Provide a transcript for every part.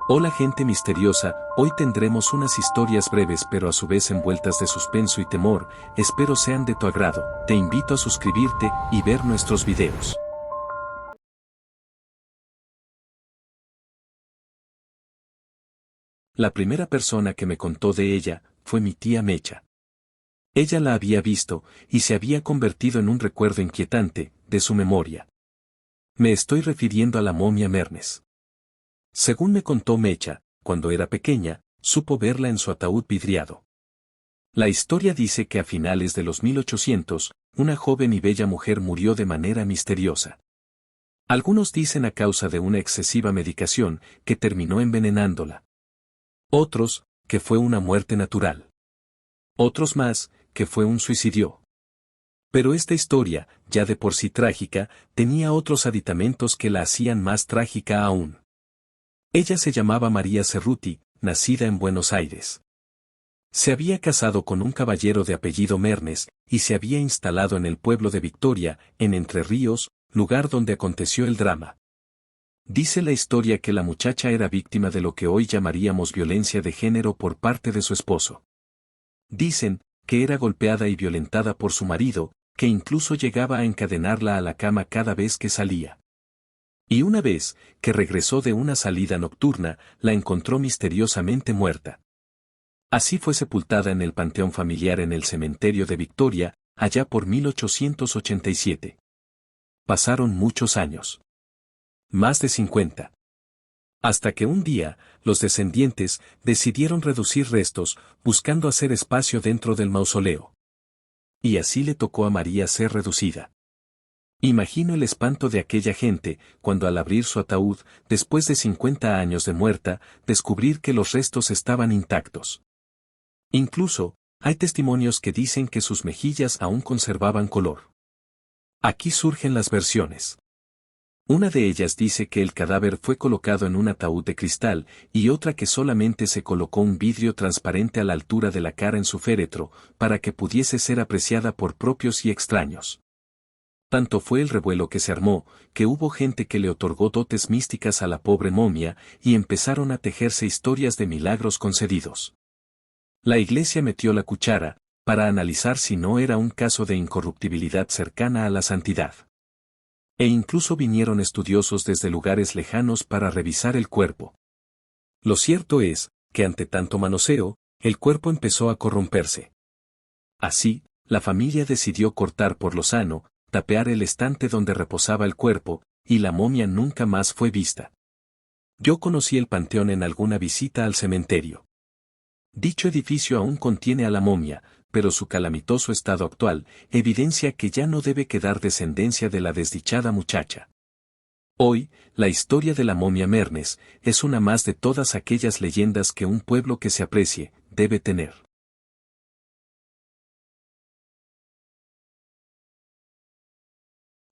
Hola gente misteriosa, hoy tendremos unas historias breves pero a su vez envueltas de suspenso y temor, espero sean de tu agrado, te invito a suscribirte y ver nuestros videos. La primera persona que me contó de ella, fue mi tía Mecha. Ella la había visto, y se había convertido en un recuerdo inquietante, de su memoria. Me estoy refiriendo a la momia Mernes. Según me contó Mecha, cuando era pequeña, supo verla en su ataúd vidriado. La historia dice que a finales de los 1800, una joven y bella mujer murió de manera misteriosa. Algunos dicen a causa de una excesiva medicación, que terminó envenenándola. Otros, que fue una muerte natural. Otros más, que fue un suicidio. Pero esta historia, ya de por sí trágica, tenía otros aditamentos que la hacían más trágica aún. Ella se llamaba María Cerruti, nacida en Buenos Aires. Se había casado con un caballero de apellido Mernes, y se había instalado en el pueblo de Victoria, en Entre Ríos, lugar donde aconteció el drama. Dice la historia que la muchacha era víctima de lo que hoy llamaríamos violencia de género por parte de su esposo. Dicen, que era golpeada y violentada por su marido, que incluso llegaba a encadenarla a la cama cada vez que salía. Y una vez, que regresó de una salida nocturna, la encontró misteriosamente muerta. Así fue sepultada en el panteón familiar en el cementerio de Victoria, allá por 1887. Pasaron muchos años. Más de 50. Hasta que un día, los descendientes, decidieron reducir restos, buscando hacer espacio dentro del mausoleo. Y así le tocó a María ser reducida. Imagino el espanto de aquella gente, cuando al abrir su ataúd, después de 50 años de muerta, descubrir que los restos estaban intactos. Incluso, hay testimonios que dicen que sus mejillas aún conservaban color. Aquí surgen las versiones. Una de ellas dice que el cadáver fue colocado en un ataúd de cristal, y otra que solamente se colocó un vidrio transparente a la altura de la cara en su féretro, para que pudiese ser apreciada por propios y extraños. Tanto fue el revuelo que se armó, que hubo gente que le otorgó dotes místicas a la pobre momia, y empezaron a tejerse historias de milagros concedidos. La iglesia metió la cuchara, para analizar si no era un caso de incorruptibilidad cercana a la santidad. E incluso vinieron estudiosos desde lugares lejanos para revisar el cuerpo. Lo cierto es, que ante tanto manoseo, el cuerpo empezó a corromperse. Así, la familia decidió cortar por lo sano, tapear el estante donde reposaba el cuerpo, y la momia nunca más fue vista. Yo conocí el panteón en alguna visita al cementerio. Dicho edificio aún contiene a la momia, pero su calamitoso estado actual evidencia que ya no debe quedar descendencia de la desdichada muchacha. Hoy, la historia de la momia Mernes es una más de todas aquellas leyendas que un pueblo que se aprecie debe tener.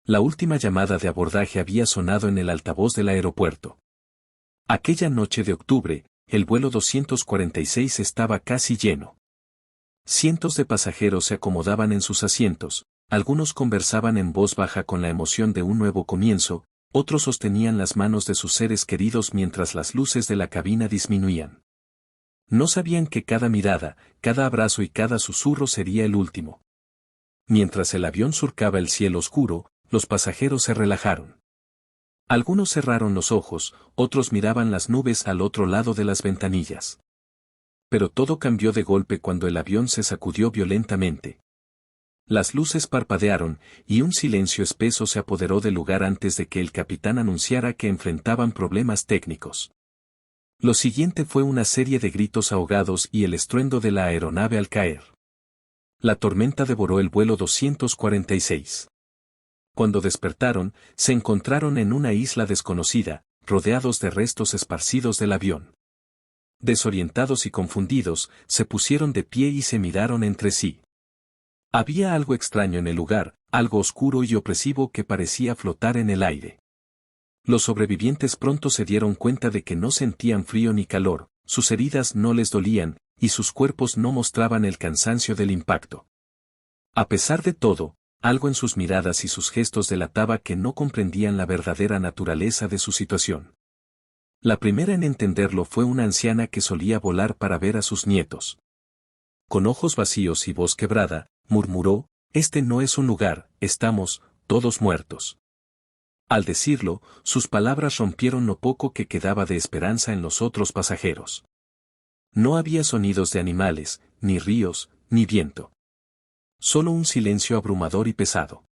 La última llamada de abordaje había sonado en el altavoz del aeropuerto. Aquella noche de octubre, el vuelo 246 estaba casi lleno. Cientos de pasajeros se acomodaban en sus asientos, algunos conversaban en voz baja con la emoción de un nuevo comienzo, otros sostenían las manos de sus seres queridos mientras las luces de la cabina disminuían. No sabían que cada mirada, cada abrazo y cada susurro sería el último. Mientras el avión surcaba el cielo oscuro, los pasajeros se relajaron. Algunos cerraron los ojos, otros miraban las nubes al otro lado de las ventanillas. Pero todo cambió de golpe cuando el avión se sacudió violentamente. Las luces parpadearon, y un silencio espeso se apoderó del lugar antes de que el capitán anunciara que enfrentaban problemas técnicos. Lo siguiente fue una serie de gritos ahogados y el estruendo de la aeronave al caer. La tormenta devoró el vuelo 246. Cuando despertaron, se encontraron en una isla desconocida, rodeados de restos esparcidos del avión. Desorientados y confundidos, se pusieron de pie y se miraron entre sí. Había algo extraño en el lugar, algo oscuro y opresivo que parecía flotar en el aire. Los sobrevivientes pronto se dieron cuenta de que no sentían frío ni calor, sus heridas no les dolían, y sus cuerpos no mostraban el cansancio del impacto. A pesar de todo, algo en sus miradas y sus gestos delataba que no comprendían la verdadera naturaleza de su situación. La primera en entenderlo fue una anciana que solía volar para ver a sus nietos. Con ojos vacíos y voz quebrada, murmuró: «Este no es un lugar, estamos todos muertos». Al decirlo, sus palabras rompieron lo poco que quedaba de esperanza en los otros pasajeros. No había sonidos de animales, ni ríos, ni viento. Solo un silencio abrumador y pesado.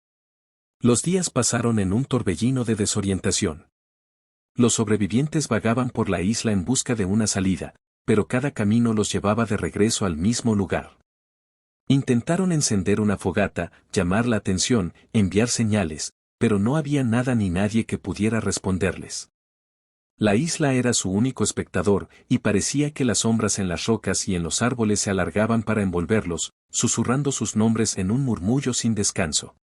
Los días pasaron en un torbellino de desorientación. Los sobrevivientes vagaban por la isla en busca de una salida, pero cada camino los llevaba de regreso al mismo lugar. Intentaron encender una fogata, llamar la atención, enviar señales, pero no había nada ni nadie que pudiera responderles. La isla era su único espectador, y parecía que las sombras en las rocas y en los árboles se alargaban para envolverlos, susurrando sus nombres en un murmullo sin descanso.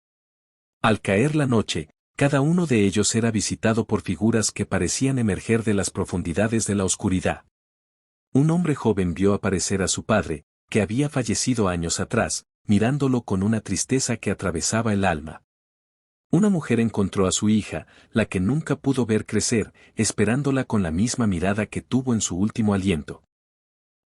Al caer la noche, cada uno de ellos era visitado por figuras que parecían emerger de las profundidades de la oscuridad. Un hombre joven vio aparecer a su padre, que había fallecido años atrás, mirándolo con una tristeza que atravesaba el alma. Una mujer encontró a su hija, la que nunca pudo ver crecer, esperándola con la misma mirada que tuvo en su último aliento.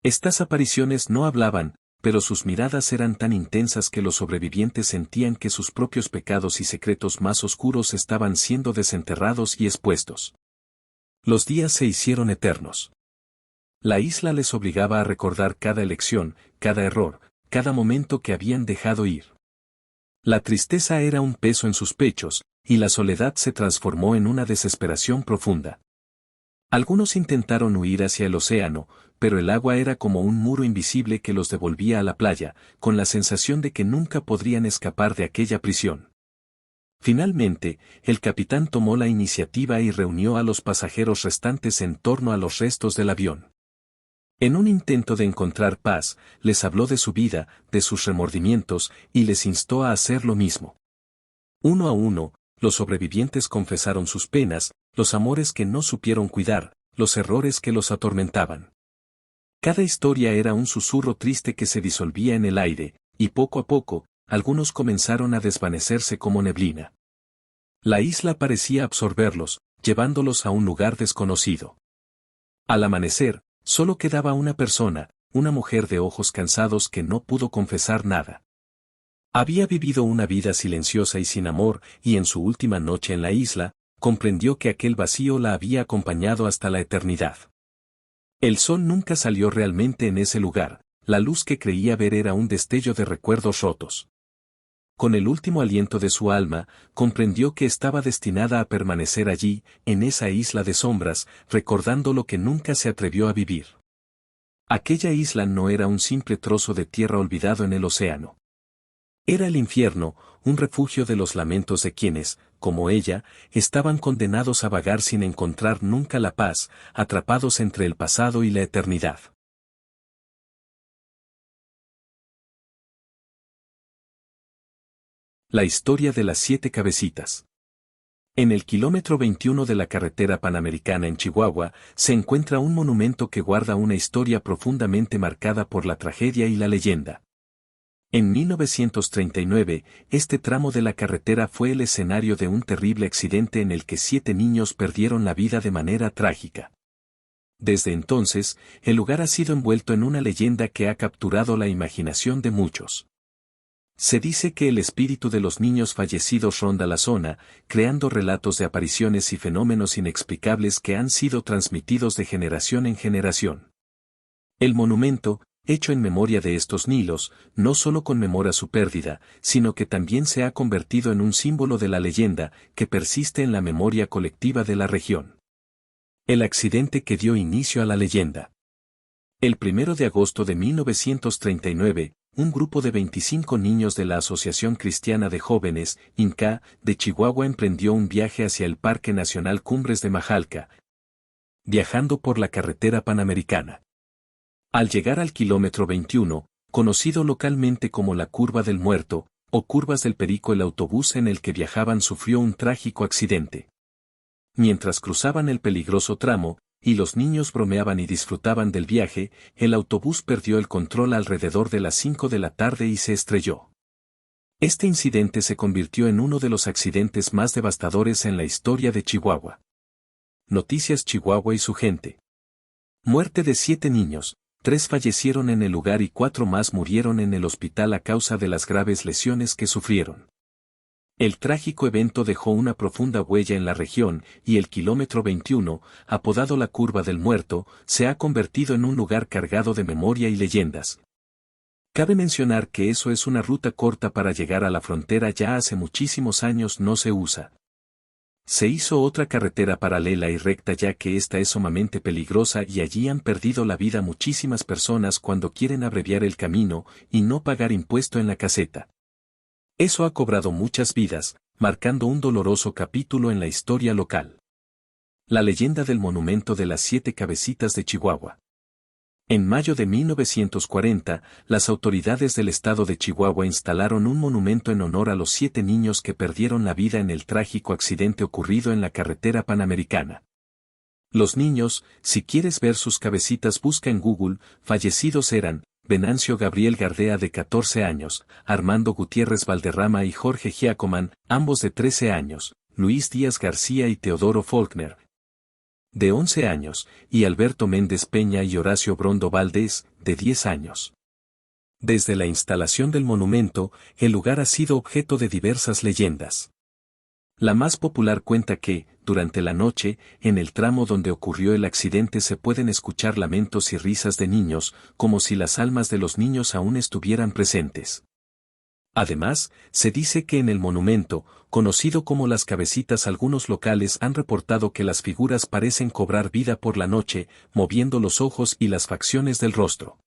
Estas apariciones no hablaban, pero sus miradas eran tan intensas que los sobrevivientes sentían que sus propios pecados y secretos más oscuros estaban siendo desenterrados y expuestos. Los días se hicieron eternos. La isla les obligaba a recordar cada elección, cada error, cada momento que habían dejado ir. La tristeza era un peso en sus pechos, y la soledad se transformó en una desesperación profunda. Algunos intentaron huir hacia el océano, pero el agua era como un muro invisible que los devolvía a la playa, con la sensación de que nunca podrían escapar de aquella prisión. Finalmente, el capitán tomó la iniciativa y reunió a los pasajeros restantes en torno a los restos del avión. En un intento de encontrar paz, les habló de su vida, de sus remordimientos, y les instó a hacer lo mismo. Uno a uno, los sobrevivientes confesaron sus penas, los amores que no supieron cuidar, los errores que los atormentaban. Cada historia era un susurro triste que se disolvía en el aire, y poco a poco, algunos comenzaron a desvanecerse como neblina. La isla parecía absorberlos, llevándolos a un lugar desconocido. Al amanecer, solo quedaba una persona, una mujer de ojos cansados que no pudo confesar nada. Había vivido una vida silenciosa y sin amor, y en su última noche en la isla, comprendió que aquel vacío la había acompañado hasta la eternidad. El sol nunca salió realmente en ese lugar, la luz que creía ver era un destello de recuerdos rotos. Con el último aliento de su alma, comprendió que estaba destinada a permanecer allí, en esa isla de sombras, recordando lo que nunca se atrevió a vivir. Aquella isla no era un simple trozo de tierra olvidado en el océano. Era el infierno, un refugio de los lamentos de quienes, como ella, estaban condenados a vagar sin encontrar nunca la paz, atrapados entre el pasado y la eternidad. La historia de las 7 cabecitas. En el kilómetro 21 de la carretera panamericana en Chihuahua, se encuentra un monumento que guarda una historia profundamente marcada por la tragedia y la leyenda. En 1939, este tramo de la carretera fue el escenario de un terrible accidente en el que 7 niños perdieron la vida de manera trágica. Desde entonces, el lugar ha sido envuelto en una leyenda que ha capturado la imaginación de muchos. Se dice que el espíritu de los niños fallecidos ronda la zona, creando relatos de apariciones y fenómenos inexplicables que han sido transmitidos de generación en generación. El monumento, hecho en memoria de estos niños, no solo conmemora su pérdida, sino que también se ha convertido en un símbolo de la leyenda que persiste en la memoria colectiva de la región. El accidente que dio inicio a la leyenda. El 1 de agosto de 1939, un grupo de 25 niños de la Asociación Cristiana de Jóvenes, INCA, de Chihuahua emprendió un viaje hacia el Parque Nacional Cumbres de Majalca, viajando por la carretera panamericana. Al llegar al kilómetro 21, conocido localmente como la Curva del Muerto, o Curvas del Perico, el autobús en el que viajaban sufrió un trágico accidente. Mientras cruzaban el peligroso tramo, y los niños bromeaban y disfrutaban del viaje, el autobús perdió el control alrededor de las 5 de la tarde y se estrelló. Este incidente se convirtió en uno de los accidentes más devastadores en la historia de Chihuahua. Noticias Chihuahua y su gente. Muerte de 7 niños, 3 fallecieron en el lugar y 4 más murieron en el hospital a causa de las graves lesiones que sufrieron. El trágico evento dejó una profunda huella en la región y el kilómetro 21, apodado la Curva del Muerto, se ha convertido en un lugar cargado de memoria y leyendas. Cabe mencionar que eso es una ruta corta para llegar a la frontera, ya hace muchísimos años no se usa. Se hizo otra carretera paralela y recta ya que esta es sumamente peligrosa y allí han perdido la vida muchísimas personas cuando quieren abreviar el camino y no pagar impuesto en la caseta. Eso ha cobrado muchas vidas, marcando un doloroso capítulo en la historia local. La leyenda del monumento de las 7 cabecitas de Chihuahua. En mayo de 1940, las autoridades del estado de Chihuahua instalaron un monumento en honor a los 7 niños que perdieron la vida en el trágico accidente ocurrido en la carretera panamericana. Los niños, si quieres ver sus cabecitas busca en Google, fallecidos eran Venancio Gabriel Gardea de 14 años, Armando Gutiérrez Valderrama y Jorge Giacoman, ambos de 13 años, Luis Díaz García y Teodoro Faulkner, de 11 años, y Alberto Méndez Peña y Horacio Brondo Valdés, de 10 años. Desde la instalación del monumento, el lugar ha sido objeto de diversas leyendas. La más popular cuenta que, durante la noche, en el tramo donde ocurrió el accidente se pueden escuchar lamentos y risas de niños, como si las almas de los niños aún estuvieran presentes. Además, se dice que en el monumento, conocido como Las Cabecitas, algunos locales han reportado que las figuras parecen cobrar vida por la noche, moviendo los ojos y las facciones del rostro.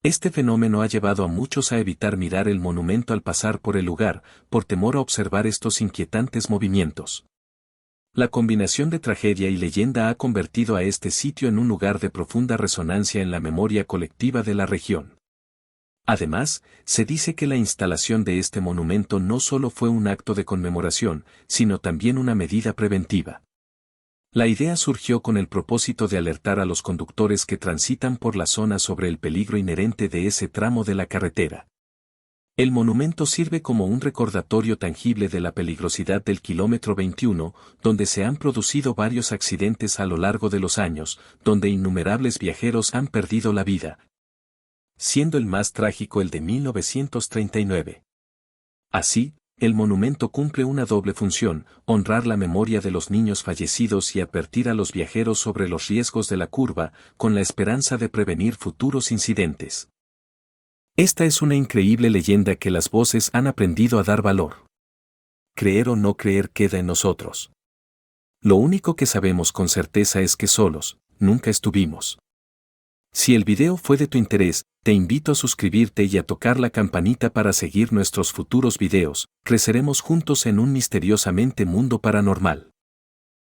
Este fenómeno ha llevado a muchos a evitar mirar el monumento al pasar por el lugar, por temor a observar estos inquietantes movimientos. La combinación de tragedia y leyenda ha convertido a este sitio en un lugar de profunda resonancia en la memoria colectiva de la región. Además, se dice que la instalación de este monumento no solo fue un acto de conmemoración, sino también una medida preventiva. La idea surgió con el propósito de alertar a los conductores que transitan por la zona sobre el peligro inherente de ese tramo de la carretera. El monumento sirve como un recordatorio tangible de la peligrosidad del kilómetro 21, donde se han producido varios accidentes a lo largo de los años, donde innumerables viajeros han perdido la vida, siendo el más trágico el de 1939. Así, el monumento cumple una doble función, honrar la memoria de los niños fallecidos y advertir a los viajeros sobre los riesgos de la curva, con la esperanza de prevenir futuros incidentes. Esta es una increíble leyenda que las voces han aprendido a dar valor. Creer o no creer queda en nosotros. Lo único que sabemos con certeza es que solos, nunca estuvimos. Si el video fue de tu interés, te invito a suscribirte y a tocar la campanita para seguir nuestros futuros videos. Creceremos juntos en un misteriosamente mundo paranormal.